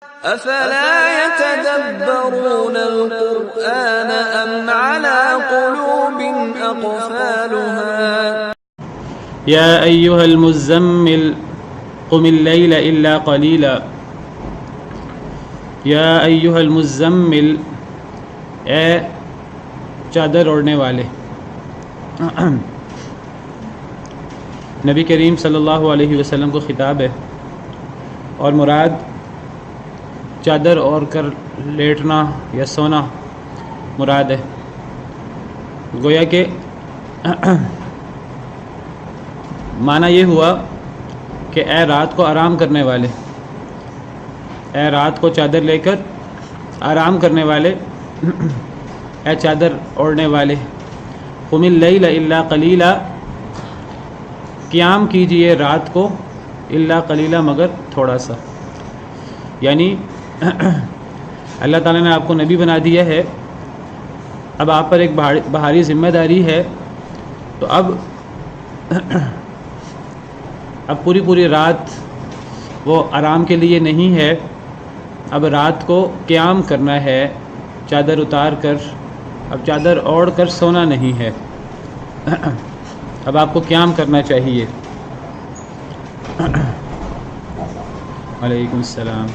افلا يتدبرون القرآن ام على قلوب اقفالها يا أيها المزمل قم الليل إلا قليلا یا ایھا المزمل، اے چادر اوڑھنے والے۔ نبی کریم صلی اللہ علیہ وسلم کو خطاب ہے، اور مراد چادر اوڑھ کر لیٹنا یا سونا مراد ہے۔ گویا کہ معنی یہ ہوا کہ اے رات کو آرام کرنے والے، اے رات کو چادر لے کر آرام کرنے والے، اے چادر اوڑھنے والے، قم اللیل الا قلیلا، قیام کیجئے رات کو، الا قلیلا، مگر تھوڑا سا۔ یعنی اللہ تعالیٰ نے آپ کو نبی بنا دیا ہے، اب آپ پر ایک بھاری ذمہ داری ہے، تو اب پوری رات وہ آرام کے لیے نہیں ہے، اب رات کو قیام کرنا ہے، چادر اتار کر، اب چادر اوڑھ کر سونا نہیں ہے، اب آپ کو قیام کرنا چاہیے۔ وعلیکم السلام۔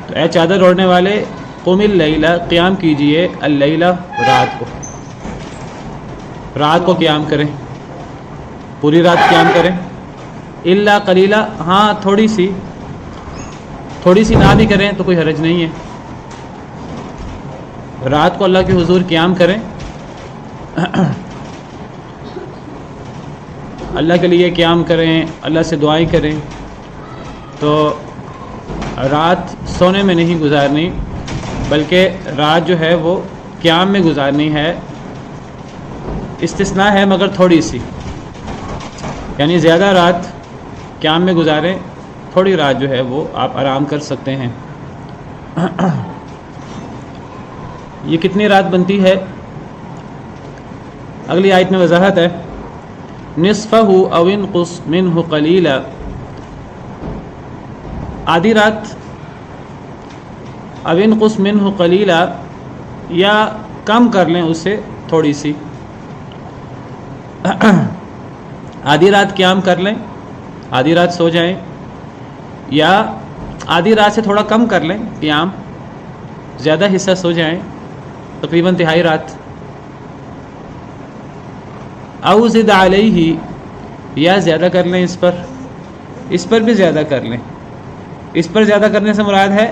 تو اے چادر اوڑھنے والے، قم اللیل، قیام کیجئے، اللیل، رات کو قیام کریں، پوری رات قیام کریں، الا قلیلا، ہاں تھوڑی سی نہ بھی کریں تو کوئی حرج نہیں ہے، رات کو اللہ کے حضور قیام کریں، اللہ کے لیے قیام کریں، اللہ سے دعائیں کریں، تو رات سونے میں نہیں گزارنی، بلکہ رات جو ہے وہ قیام میں گزارنی ہے۔ استثناء ہے مگر تھوڑی سی، یعنی زیادہ رات قیام میں گزاریں، تھوڑی رات جو ہے وہ آپ آرام کر سکتے ہیں۔ یہ کتنی رات بنتی ہے؟ اگلی آیت میں وضاحت ہے، نصفہ او انقص منہ قلیلا، آدھی رات، او انقص منہ قلیلا، یا کم کر لیں اس سے تھوڑی سی، آدھی رات قیام کر لیں، آدھی رات سو جائیں، یا آدھی رات سے تھوڑا کم کر لیں قیام، زیادہ حصہ سو جائیں، تقریباً تہائی رات، او زد علیہ، یا زیادہ کر لیں اس پر بھی زیادہ کر لیں۔ اس پر زیادہ کرنے سے مراد ہے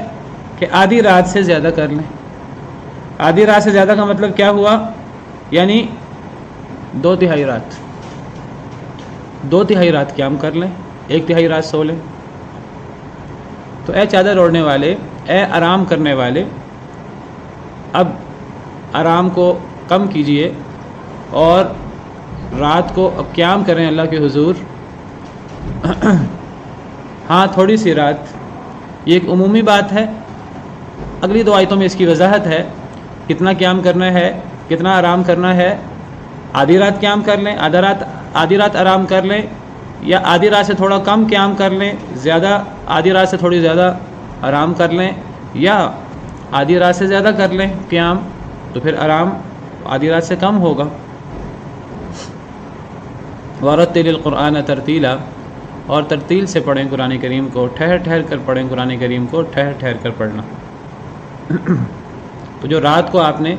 کہ آدھی رات سے زیادہ کر لیں۔ آدھی رات سے زیادہ کا مطلب کیا ہوا؟ یعنی 2/3 رات، 2/3 رات قیام کر لیں، 1/3 رات سو لیں۔ تو اے چادر اوڑھنے والے، اے آرام کرنے والے، اب آرام کو کم کیجئے اور رات کو اب قیام کریں اللہ کے حضور۔ ہاں تھوڑی سی رات، یہ ایک عمومی بات ہے، اگلی 2 آیتوں میں اس کی وضاحت ہے، کتنا قیام کرنا ہے، کتنا آرام کرنا ہے۔ آدھی رات قیام کر لیں، آدھی رات آرام کر لیں، یا آدھی رات سے تھوڑا کم قیام کر لیں، آدھی رات سے تھوڑی زیادہ آرام کر لیں، یا آدھی رات سے زیادہ کر لیں قیام، تو پھر آرام آدھی رات سے کم ہوگا۔ وَرَتِّلِ الْقُرْآنَ تَرْتِيلًا، اور ترتیل سے پڑھیں قرآن کریم کو، ٹھہر کر پڑھیں قرآن کریم کو، ٹھہر کر پڑھنا۔ تو جو رات کو آپ نے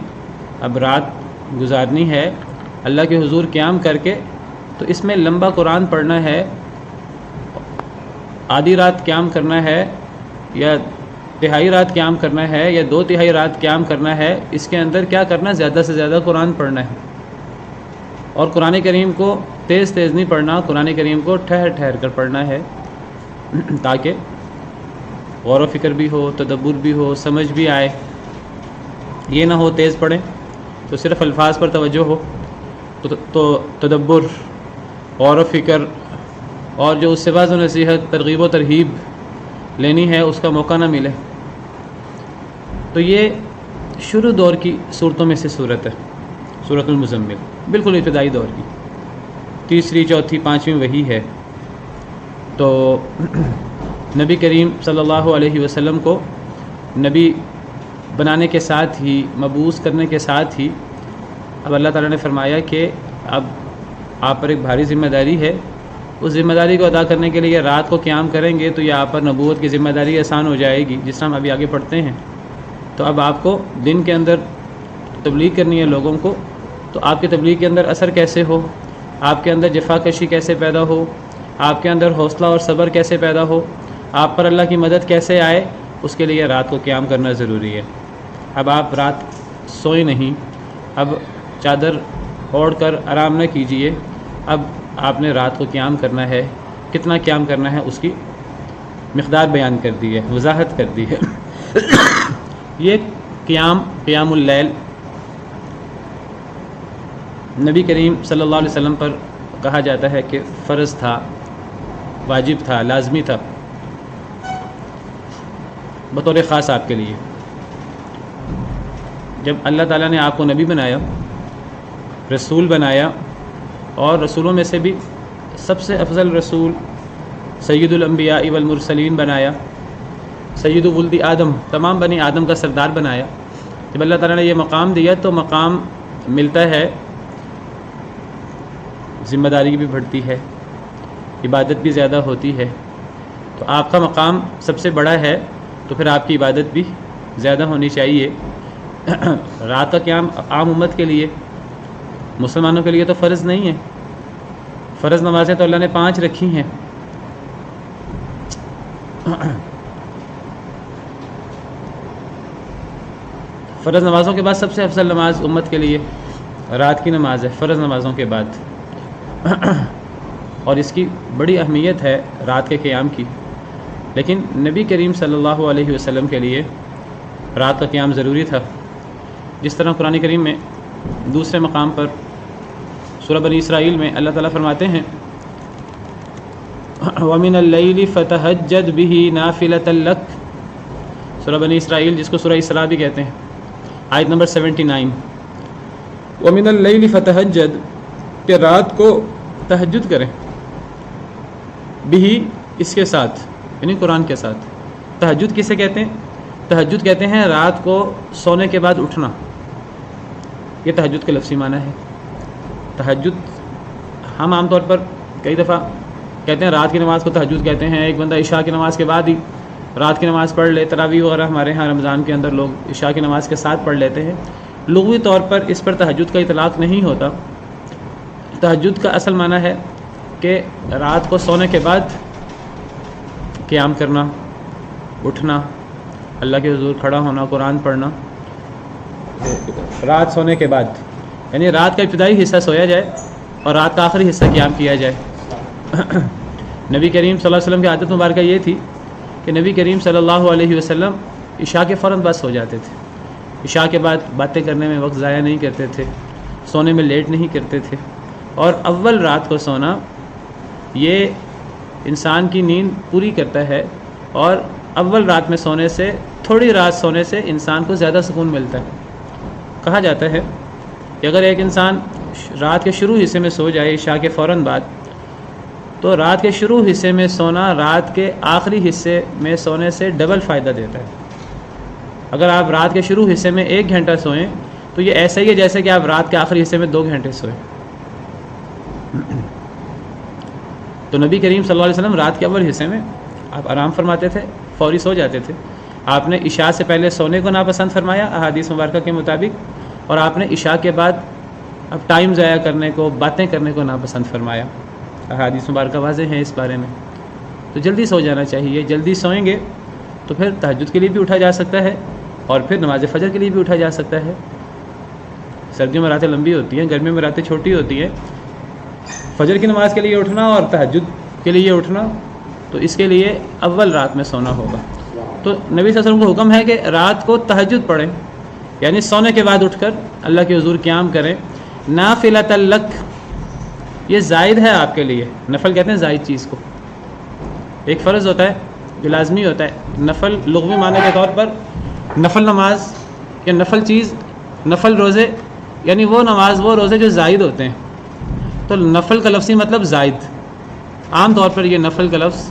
اب رات گزارنی ہے اللہ کے حضور قیام کر کے، تو اس میں لمبا قرآن پڑھنا ہے، آدھی رات قیام کرنا ہے، یا تہائی رات قیام کرنا ہے، یا 2/3 رات قیام کرنا ہے، اس کے اندر کیا کرنا؟ زیادہ سے زیادہ قرآن پڑھنا ہے، اور قرآن کریم کو تیز نہیں پڑھنا، قرآن کریم کو ٹھہر کر پڑھنا ہے، تاکہ غور و فکر بھی ہو، تدبر بھی ہو، سمجھ بھی آئے۔ یہ نہ ہو تیز پڑھیں تو صرف الفاظ پر توجہ ہو، تو تدبر، غور و فکر، اور جو اس سے بعض و نصیحت، ترغیب و ترہیب لینی ہے اس کا موقع نہ ملے۔ تو یہ شروع دور کی صورتوں میں سے صورت ہے، سورۃ المزمل، بالکل ابتدائی دور کی، 3، 4، 5 وہی ہے۔ تو نبی کریم صلی اللہ علیہ وسلم کو نبی بنانے کے ساتھ ہی، مبعوث کرنے کے ساتھ ہی اب اللہ تعالیٰ نے فرمایا کہ اب آپ پر ایک بھاری ذمہ داری ہے، اس ذمہ داری کو ادا کرنے کے لیے رات کو قیام کریں گے تو یہ آپ پر نبوت کی ذمہ داری آسان ہو جائے گی، جس طرح ہم ابھی آگے پڑھتے ہیں۔ تو اب آپ کو دن کے اندر تبلیغ کرنی ہے لوگوں کو، تو آپ کی تبلیغ کے اندر اثر کیسے ہو، آپ کے اندر جفا کشی کیسے پیدا ہو، آپ کے اندر حوصلہ اور صبر کیسے پیدا ہو، آپ پر اللہ کی مدد کیسے آئے، اس کے لیے رات کو قیام کرنا ضروری ہے۔ اب آپ رات سوئے نہیں، اب چادر اوڑھ کر آرام نہ کیجیے، اب آپ نے رات کو قیام کرنا ہے۔ کتنا قیام کرنا ہے اس کی مقدار بیان کر دی ہے، وضاحت کر دی ہے۔ یہ قیام اللیل نبی کریم صلی اللہ علیہ وسلم پر کہا جاتا ہے کہ فرض تھا، واجب تھا، لازمی تھا بطور خاص آپ کے لیے۔ جب اللہ تعالیٰ نے آپ کو نبی بنایا، رسول بنایا، اور رسولوں میں سے بھی سب سے افضل رسول سید الانبیاء والمرسلین بنایا، سید ولد آدم، تمام بنی آدم کا سردار بنایا، جب اللہ تعالیٰ نے یہ مقام دیا تو مقام ملتا ہے، ذمہ داری بھی بڑھتی ہے، عبادت بھی زیادہ ہوتی ہے۔ تو آپ کا مقام سب سے بڑا ہے تو پھر آپ کی عبادت بھی زیادہ ہونی چاہیے۔ رات کا قیام عام امت کے لیے، مسلمانوں کے لیے تو فرض نہیں ہے۔ فرض نمازیں تو اللہ نے 5 رکھی ہیں۔ فرض نمازوں کے بعد سب سے افضل نماز امت کے لیے رات کی نماز ہے، فرض نمازوں کے بعد، اور اس کی بڑی اہمیت ہے رات کے قیام کی۔ لیکن نبی کریم صلی اللہ علیہ وسلم کے لیے رات کا قیام ضروری تھا، جس طرح قرآن کریم میں دوسرے مقام پر سورہ بنی اسرائیل میں اللہ تعالیٰ فرماتے ہیں وَمِنَ اللَّيْلِ فَتَهَجَّدْ بِهِ نَافِلَةً لَكَ، سورہ بنی اسرائیل جس کو سورہ اسراء بھی کہتے ہیں، آیت نمبر 79۔ وَمِنَ اللَّيْلِ فَتَهَجَّدْ، کہ رات کو تہجد کریں، بھی اس کے ساتھ، یعنی قرآن کے ساتھ۔ تہجد کسے کہتے ہیں؟ تہجد کہتے ہیں رات کو سونے کے بعد اٹھنا، یہ تہجد کے لفظی معنی ہے۔ تہجد ہم عام طور پر کئی دفعہ کہتے ہیں رات کی نماز کو تہجد کہتے ہیں، ایک بندہ عشاء کی نماز کے بعد ہی رات کی نماز پڑھ لے، تراویح وغیرہ ہمارے ہاں رمضان کے اندر لوگ عشاء کی نماز کے ساتھ پڑھ لیتے ہیں، لغوی طور پر اس پر تہجد کا اطلاق نہیں ہوتا۔ تہجد کا اصل معنی ہے کہ رات کو سونے کے بعد قیام کرنا، اٹھنا، اللہ کے حضور کھڑا ہونا، قرآن پڑھنا، رات سونے کے بعد، یعنی رات کا ابتدائی حصہ سویا جائے اور رات کا آخری حصہ قیام کیا جائے۔ نبی کریم صلی اللہ علیہ وسلم کی عادت مبارکہ یہ تھی کہ نبی کریم صلی اللہ علیہ وسلم عشاء کے فوراً بعد سو جاتے تھے۔ عشاء کے بعد باتیں کرنے میں وقت ضائع نہیں کرتے تھے، سونے میں لیٹ نہیں کرتے تھے، اور اول رات کو سونا یہ انسان کی نیند پوری کرتا ہے، اور اول رات میں سونے سے، تھوڑی رات سونے سے انسان کو زیادہ سکون ملتا ہے۔ کہا جاتا ہے کہ اگر ایک انسان رات کے شروع حصے میں سو جائے عشاء کے فوراً بعد، تو رات کے شروع حصے میں سونا رات کے آخری حصے میں سونے سے ڈبل فائدہ دیتا ہے۔ اگر آپ رات کے شروع حصے میں 1 گھنٹہ سوئیں تو یہ ایسا ہی ہے جیسے کہ آپ رات کے آخری حصے میں 2 گھنٹے سوئیں۔ تو نبی کریم صلی اللہ علیہ وسلم رات کے اول حصے میں آپ آرام فرماتے تھے، فوری سو جاتے تھے۔ آپ نے عشاء سے پہلے سونے کو ناپسند فرمایا احادیث مبارکہ کے مطابق، اور آپ نے عشاء کے بعد اب ٹائم ضائع کرنے کو، باتیں کرنے کو ناپسند فرمایا۔ احادیث مبارکہ واضح ہیں اس بارے میں۔ تو جلدی سو جانا چاہیے، جلدی سوئیں گے تو پھر تہجد کے لیے بھی اٹھا جا سکتا ہے، اور پھر نماز فجر کے لیے بھی اٹھا جا سکتا ہے۔ سردیوں میں راتیں لمبی ہوتی ہیں، گرمیوں میں راتیں چھوٹی ہوتی ہیں۔ فجر کی نماز کے لیے اٹھنا اور تہجد کے لیے اٹھنا، تو اس کے لیے اول رات میں سونا ہوگا۔ تو نبی صلی اللہ علیہ وسلم کو حکم ہے کہ رات کو تہجد پڑھیں، یعنی سونے کے بعد اٹھ کر اللہ کے حضور قیام کریں۔ نافلۃ لک، یہ زائد ہے آپ کے لیے۔ نفل کہتے ہیں زائد چیز کو۔ ایک فرض ہوتا ہے جو لازمی ہوتا ہے، نفل لغوی معنی کے طور پر نفل نماز یا نفل چیز، نفل روزے، یعنی وہ نماز، وہ روزے جو زائد ہوتے ہیں۔ تو نفل کا لفظی مطلب زائد، عام طور پر یہ نفل کا لفظ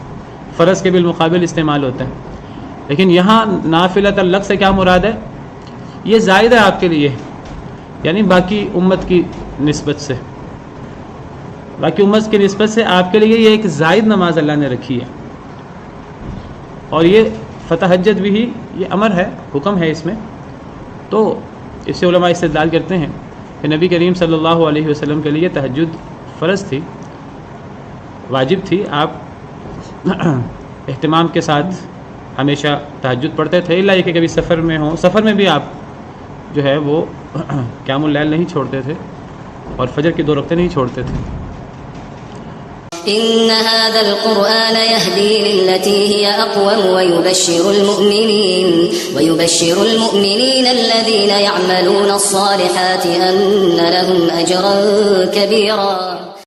فرض کے بالمقابل استعمال ہوتے ہیں. لیکن یہاں نافلۃ لک سے کیا مراد ہے؟ یہ زائد ہے آپ کے لیے، یعنی باقی امت کی نسبت سے، باقی امت کی نسبت سے آپ کے لیے یہ ایک زائد نماز اللہ نے رکھی ہے. اور یہ فتحجد بھی ہی یہ امر ہے، حکم ہے اس میں. تو اس سے علماء استدلال کرتے ہیں کہ نبی کریم صلی اللہ علیہ وسلم کے لیے تہجد فرض تھی، واجب تھی. آپ اہتمام کے ساتھ ہمیشہ تہجد پڑھتے تھے، الا یہ کہ کبھی سفر میں ہوں، سفر میں بھی آپ جو ہے وہ قیام اللیل نہیں چھوڑتے تھے اور فجر کی 2 رکعتیں نہیں چھوڑتے تھے. إن هذا القرآن يهدي للتي هي أقوم ويبشر المؤمنين الذين يعملون الصالحات أن لهم أجرا كبيرا.